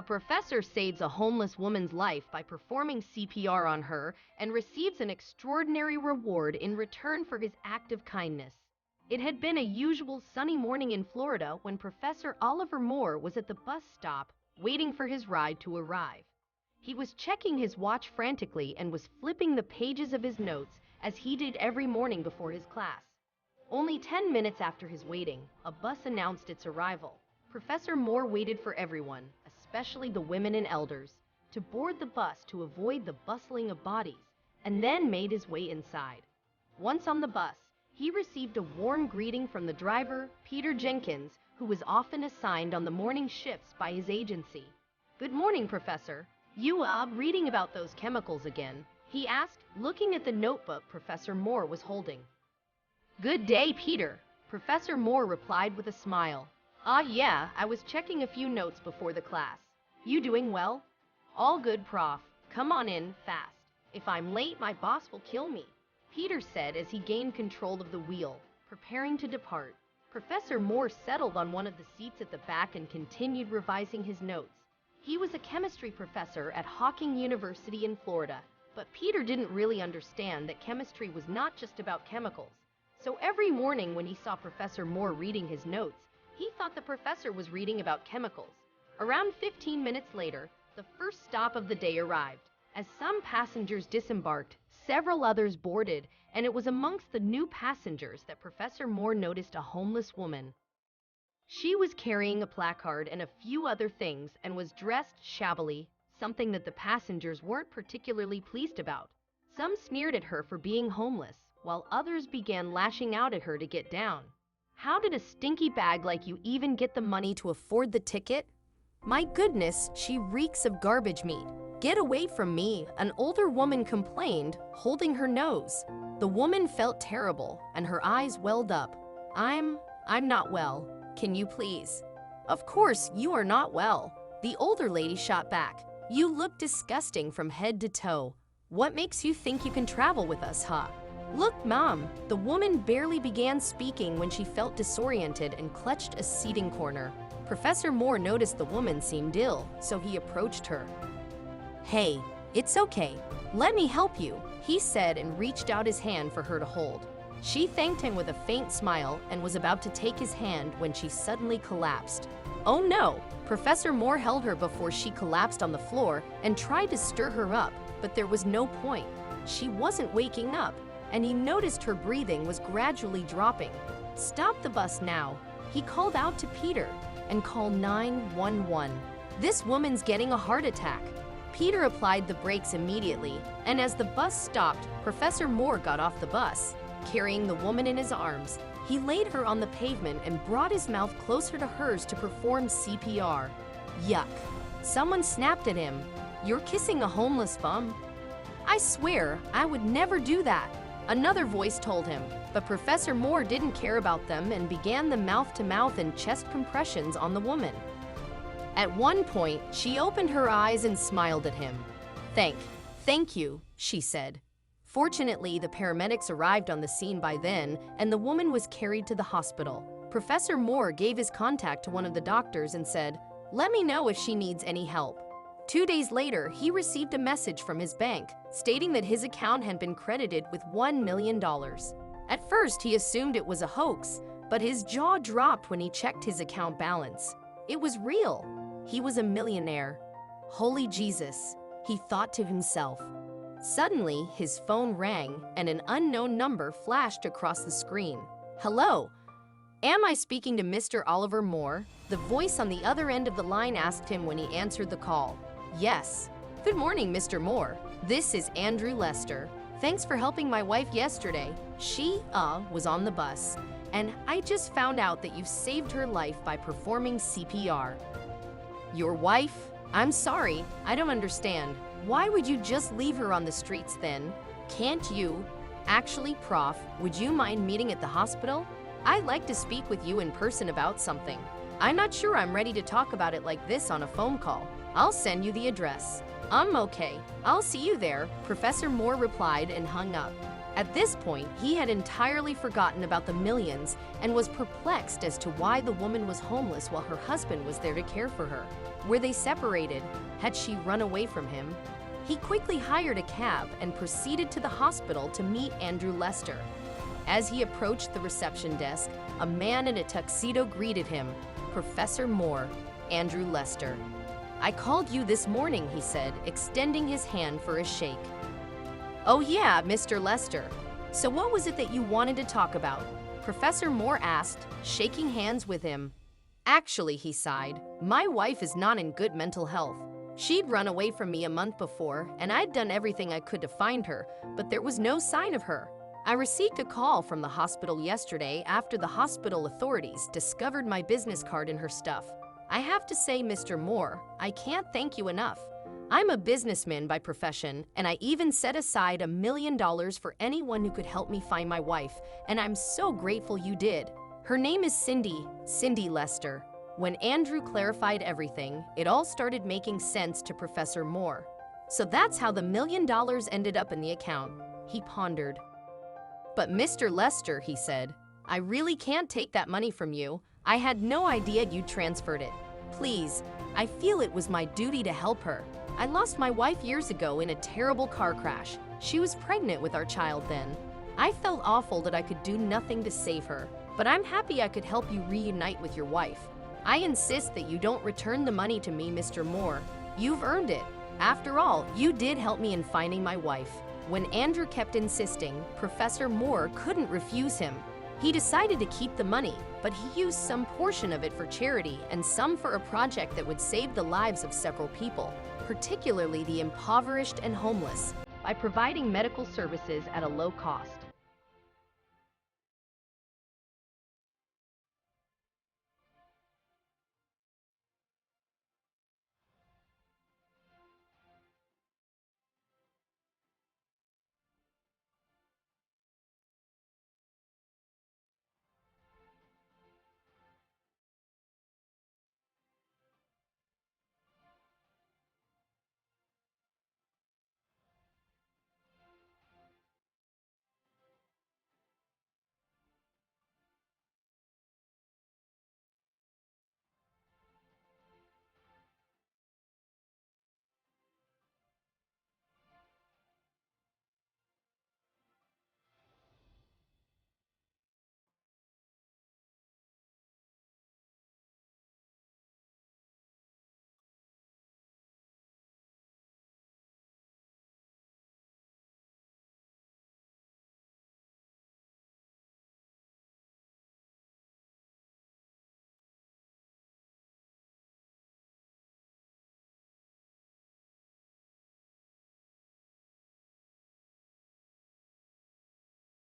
professor saves a homeless woman's life by performing CPR on her and receives an extraordinary reward in return for his act of kindness. It had been a usual sunny morning in Florida when Professor Oliver Moore was at the bus stop waiting for his ride to arrive. He was checking his watch frantically and was flipping the pages of his notes as he did every morning before his class. Only 10 minutes after his waiting, a bus announced its arrival. Professor Moore waited for everyone, especially the women and elders, to board the bus to avoid the bustling of bodies, and then made his way inside. Once on the bus, he received a warm greeting from the driver, Peter Jenkins, who was often assigned on the morning shifts by his agency. "Good morning, Professor. You reading about those chemicals again?" he asked, looking at the notebook Professor Moore was holding. "Good day, Peter," Professor Moore replied with a smile. Yeah, I was checking a few notes before the class. You doing well?" "All good, Prof. Come on in, fast. If I'm late, my boss will kill me," Peter said as he gained control of the wheel, preparing to depart. Professor Moore settled on one of the seats at the back and continued revising his notes. He was a chemistry professor at Hawking University in Florida, but Peter didn't really understand that chemistry was not just about chemicals. So every morning when he saw Professor Moore reading his notes, he thought the professor was reading about chemicals. Around 15 minutes later, the first stop of the day arrived. As some passengers disembarked, several others boarded, and it was amongst the new passengers that Professor Moore noticed a homeless woman. She was carrying a placard and a few other things and was dressed shabbily, something that the passengers weren't particularly pleased about. Some sneered at her for being homeless, while others began lashing out at her to get down. "How did a stinky bag like you even get the money to afford the ticket? My goodness, she reeks of garbage meat. Get away from me," an older woman complained, holding her nose. The woman felt terrible, and her eyes welled up. I'm not well. Can you please?" "Of course you are not well," the older lady shot back. "You look disgusting from head to toe. What makes you think you can travel with us, huh?" "Look, Mom," the woman barely began speaking when she felt disoriented and clutched a seating corner. Professor Moore noticed the woman seemed ill, so he approached her. "Hey, it's okay. Let me help you," he said and reached out his hand for her to hold. She thanked him with a faint smile and was about to take his hand when she suddenly collapsed. "Oh no!" Professor Moore held her before she collapsed on the floor and tried to stir her up, but there was no point. She wasn't waking up, and he noticed her breathing was gradually dropping. "Stop the bus now," he called out to Peter, "and call 911. This woman's getting a heart attack." Peter applied the brakes immediately, and as the bus stopped, Professor Moore got off the bus. Carrying the woman in his arms, he laid her on the pavement and brought his mouth closer to hers to perform CPR. Yuck. Someone snapped at him. "You're kissing a homeless bum." "I swear, I would never do that," another voice told him, but Professor Moore didn't care about them and began the mouth-to-mouth and chest compressions on the woman. At one point, she opened her eyes and smiled at him. Thank you," she said. Fortunately, the paramedics arrived on the scene by then, and the woman was carried to the hospital. Professor Moore gave his contact to one of the doctors and said, "Let me know if she needs any help." 2 days later, he received a message from his bank stating that his account had been credited with $1 million. At first, he assumed it was a hoax, but his jaw dropped when he checked his account balance. It was real. He was a millionaire. Holy Jesus, he thought to himself. Suddenly, his phone rang and an unknown number flashed across the screen. "Hello, am I speaking to Mr. Oliver Moore?" The voice on the other end of the line asked him when he answered the call. "Yes. Good morning, Mr. Moore. This is Andrew Lester. Thanks for helping my wife yesterday. She, was on the bus, and I just found out that you saved her life by performing CPR." "Your wife? I'm sorry, I don't understand. Why would you just leave her on the streets then? Can't you? Actually, Prof, would you mind meeting at the hospital? I'd like to speak with you in person about something. I'm not sure I'm ready to talk about it like this on a phone call. I'll send you the address." "I'm okay. I'll see you there," Professor Moore replied and hung up. At this point, he had entirely forgotten about the millions and was perplexed as to why the woman was homeless while her husband was there to care for her. Were they separated? Had she run away from him? He quickly hired a cab and proceeded to the hospital to meet Andrew Lester. As he approached the reception desk, a man in a tuxedo greeted him. "Professor Moore, Andrew Lester." "I called you this morning," he said, extending his hand for a shake. "Oh yeah, Mr. Lester. So what was it that you wanted to talk about?" Professor Moore asked, shaking hands with him. "Actually," he sighed, "my wife is not in good mental health. She'd run away from me a month before, and I'd done everything I could to find her, but there was no sign of her. I received a call from the hospital yesterday after the hospital authorities discovered my business card in her stuff. I have to say, Mr. Moore, I can't thank you enough. I'm a businessman by profession, and I even set aside $1 million for anyone who could help me find my wife, and I'm so grateful you did. Her name is Cindy Lester." When Andrew clarified everything, it all started making sense to Professor Moore. "So that's how the $1 million ended up in the account," he pondered. "But Mr. Lester," he said, "I really can't take that money from you. I had no idea you transferred it. Please, I feel it was my duty to help her. I lost my wife years ago in a terrible car crash. She was pregnant with our child then. I felt awful that I could do nothing to save her, but I'm happy I could help you reunite with your wife. I insist that you don't return the money to me, Mr. Moore. You've earned it. After all, you did help me in finding my wife." When Andrew kept insisting, Professor Moore couldn't refuse him. He decided to keep the money, but he used some portion of it for charity and some for a project that would save the lives of several people, particularly the impoverished and homeless, by providing medical services at a low cost.